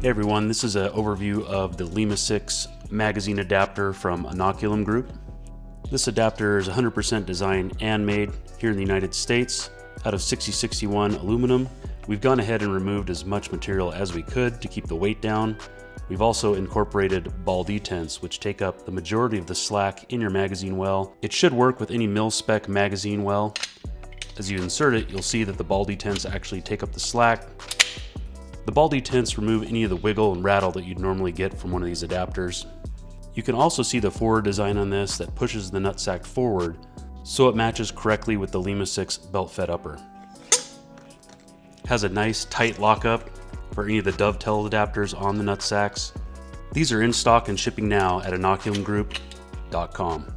Hey everyone, this is an overview of the LIMA SIX magazine adapter from Inoculum Group. This adapter is 100% designed and made here in the United States out of 6061 aluminum. We've gone ahead and removed as much material as we could to keep the weight down. We've also incorporated ball detents, which take up the majority of the slack in your magazine well. It should work with any mil-spec magazine well. As you insert it, you'll see that the ball detents actually take up the slack. The ball detents remove any of the wiggle and rattle that you'd normally get from one of these adapters. You can also see the forward design on this that pushes the nutsack forward so it matches correctly with the limasix belt-fed upper. Has a nice tight lockup for any of the dovetail adapters on the nutsacks. These are in stock and shipping now at inoculumgroup.com.